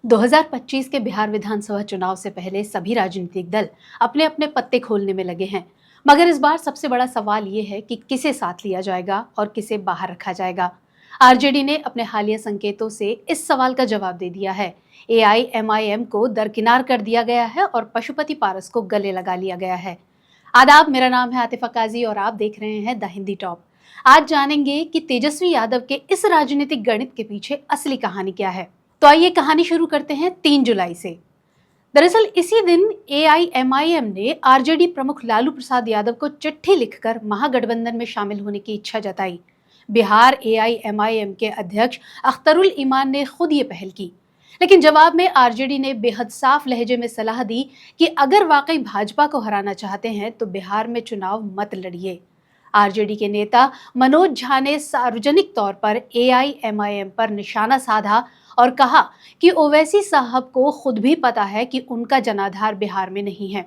2025 के बिहार विधानसभा चुनाव से पहले सभी राजनीतिक दल अपने अपने पत्ते खोलने में लगे हैं। मगर इस बार सबसे बड़ा सवाल ये है कि किसे साथ लिया जाएगा और किसे बाहर रखा जाएगा। आरजेडी ने अपने हालिया संकेतों से इस सवाल का जवाब दे दिया है। एआईएमआईएम को दरकिनार कर दिया गया है और पशुपति पारस को गले लगा लिया गया है। आदाब, मेरा नाम है आतिफा काजी और आप देख रहे हैं द हिंदी टॉप। आज जानेंगे कि तेजस्वी यादव के इस राजनीतिक गणित के पीछे असली कहानी क्या है। तो आइए कहानी शुरू करते हैं 3 जुलाई से। दरअसल इसी दिन एआईएमआईएम ने आरजेडी प्रमुख लालू प्रसाद यादव को चिट्ठी लिखकर महागठबंधन में शामिल होने की इच्छा जताई। बिहार एआईएमआईएम के अध्यक्ष अख्तरुल ईमान ने खुद ये पहल की, लेकिन जवाब में आरजेडी ने बेहद साफ लहजे में सलाह दी कि अगर वाकई भाजपा को हराना चाहते हैं तो बिहार में चुनाव मत लड़िए। आरजेडी के नेता मनोज झा ने सार्वजनिक तौर पर एआईएमआईएम पर निशाना साधा और कहा कि ओवैसी साहब को खुद भी पता है कि उनका जनाधार बिहार में नहीं है।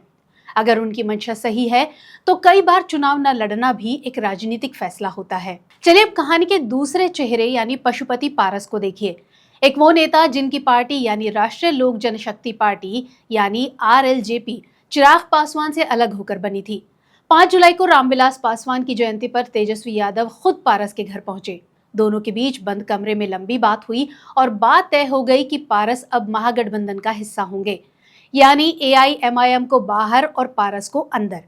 अगर उनकी मंशा सही है तो कई बार चुनाव न लड़ना भी एक राजनीतिक फैसला होता है। चलिए अब कहानी के दूसरे चेहरे यानी पशुपति पारस को देखिए। एक वो नेता जिनकी पार्टी यानी राष्ट्रीय लोक जनशक्ति पार्टी यानी आरएलजेपी चिराग पासवान से अलग होकर बनी थी। 5 जुलाई को रामविलास पासवान की जयंती पर तेजस्वी यादव खुद पारस के घर पहुंचे। दोनों के बीच बंद कमरे में लंबी बात हुई और बात तय हो गई कि पारस अब महागठबंधन का हिस्सा होंगे, यानी एआईएमआईएम को बाहर और पारस को अंदर।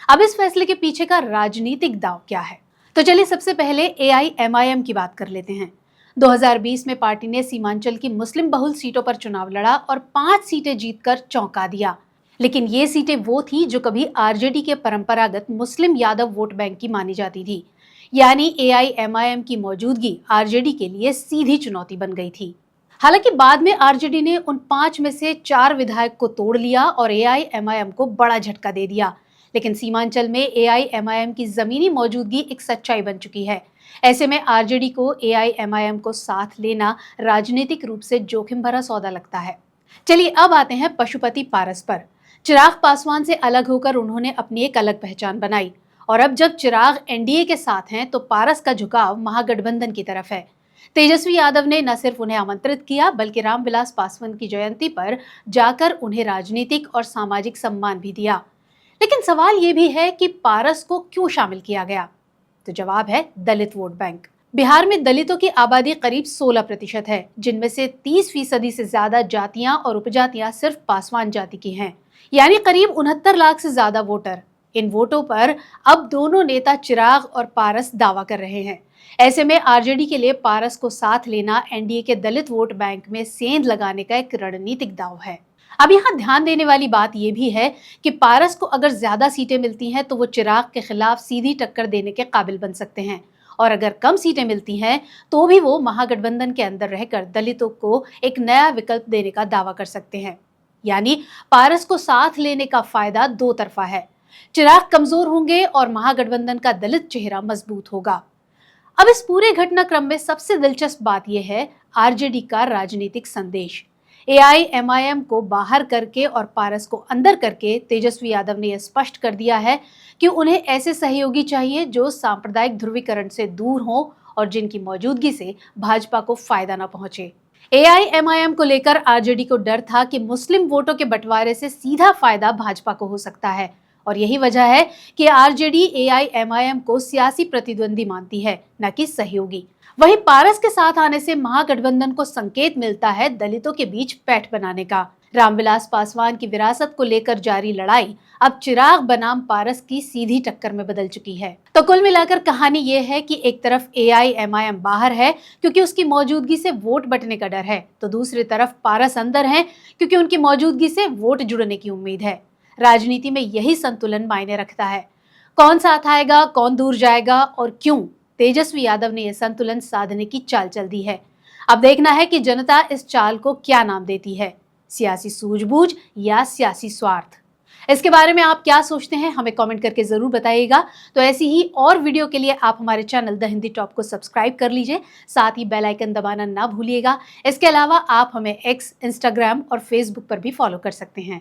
अब इस फैसले के पीछे का राजनीतिक दांव क्या है, तो चलिए सबसे पहले एआईएमआईएम की बात कर लेते हैं। 2020 में पार्टी ने सीमांचल की मुस्लिम बहुल सीटों पर चुनाव लड़ा और 5 सीटें जीतकर चौंका दिया। लेकिन ये सीटें वो थी जो कभी आरजेडी के परंपरागत मुस्लिम यादव वोट बैंक की मानी जाती थी, यानी एआईएमआईएम की मौजूदगी आरजेडी के लिए सीधी चुनौती बन गई थी। हालांकि बाद में आरजेडी ने उन 5 में से 4 विधायक को तोड़ लिया और एआईएमआईएम को बड़ा झटका दे दिया। लेकिन सीमांचल में एआईएमआईएम की जमीनी मौजूदगी एक सच्चाई बन चुकी है। ऐसे में आरजेडी को एआईएमआईएम को साथ लेना राजनीतिक रूप से जोखिम भरा सौदा लगता है। चलिए अब आते हैं पशुपति पारस पर। चिराग पासवान से अलग होकर उन्होंने अपनी एक अलग पहचान बनाई और अब जब चिराग एनडीए के साथ हैं तो पारस का झुकाव महागठबंधन की तरफ है। तेजस्वी यादव ने न सिर्फ उन्हें आमंत्रित किया बल्कि रामविलास पासवान की जयंती पर जाकर उन्हें राजनीतिक और सामाजिक सम्मान भी दिया। लेकिन सवाल ये भी है कि पारस को क्यों शामिल किया गया, तो जवाब है दलित वोट बैंक। बिहार में दलितों की आबादी करीब 16% है, जिनमें से 30% से ज्यादा जातियां और उपजातियां सिर्फ पासवान जाति की हैं, यानी करीब 69 लाख से ज्यादा वोटर। इन वोटों पर अब दोनों नेता चिराग और पारस दावा कर रहे हैं। ऐसे में आरजेडी के लिए पारस को साथ लेना एनडीए के दलित वोट बैंक में सेंध लगाने का एक रणनीतिक दांव है। अब यहाँ ध्यान देने वाली बात यह भी है कि पारस को अगर ज्यादा सीटें मिलती हैं तो वो चिराग के खिलाफ सीधी टक्कर देने के काबिल बन सकते हैं, और अगर कम सीटें मिलती हैं तो भी वो महागठबंधन के अंदर रहकर दलितों को एक नया विकल्प देने का दावा कर सकते हैं। यानी पारस को साथ लेने का फायदा दो तरफा है। चिराग कमजोर होंगे और महागठबंधन का दलित चेहरा मजबूत होगा। अब इस पूरे घटनाक्रम में सबसे दिलचस्प बात यह है आरजेडी का राजनीतिक संदेश। एआईएमआईएम को बाहर करके और पारस को अंदर करके तेजस्वी यादव ने यह स्पष्ट कर दिया है कि उन्हें ऐसे सहयोगी चाहिए जो सांप्रदायिक ध्रुवीकरण से दूर हों और जिनकी मौजूदगी से भाजपा को फायदा न पहुंचे। एआईएमआईएम को लेकर आरजेडी को डर था कि मुस्लिम वोटों के बंटवारे से सीधा फायदा भाजपा को हो सकता है, और यही वजह है कि आरजेडी एआईएमआईएम को सियासी प्रतिद्वंदी मानती है, न कि सहयोगी। वहीं पारस के साथ आने से महागठबंधन को संकेत मिलता है दलितों के बीच पैठ बनाने का। रामविलास पासवान की विरासत को लेकर जारी लड़ाई अब चिराग बनाम पारस की सीधी टक्कर में बदल चुकी है। तो कुल मिलाकर कहानी ये है कि एक तरफ एआईएमआईएम बाहर है क्योंकि उसकी मौजूदगी से वोट बंटने का डर है, तो दूसरी तरफ पारस अंदर है क्योंकि उनकी मौजूदगी से वोट जुड़ने की उम्मीद है। राजनीति में यही संतुलन मायने रखता है। कौन साथ आएगा, कौन दूर जाएगा और क्यों? तेजस्वी यादव ने यह संतुलन साधने की चाल चल दी है। अब देखना है कि जनता इस चाल को क्या नाम देती है, सियासी सूझबूझ या सियासी स्वार्थ। इसके बारे में आप क्या सोचते हैं, हमें कमेंट करके जरूर बताइएगा। तो ऐसी ही और वीडियो के लिए आप हमारे चैनल द हिंदी टॉप को सब्सक्राइब कर लीजिए, साथ ही बेल आइकन दबाना ना भूलिएगा। इसके अलावा आप हमें एक्स, इंस्टाग्राम और फेसबुक पर भी फॉलो कर सकते हैं।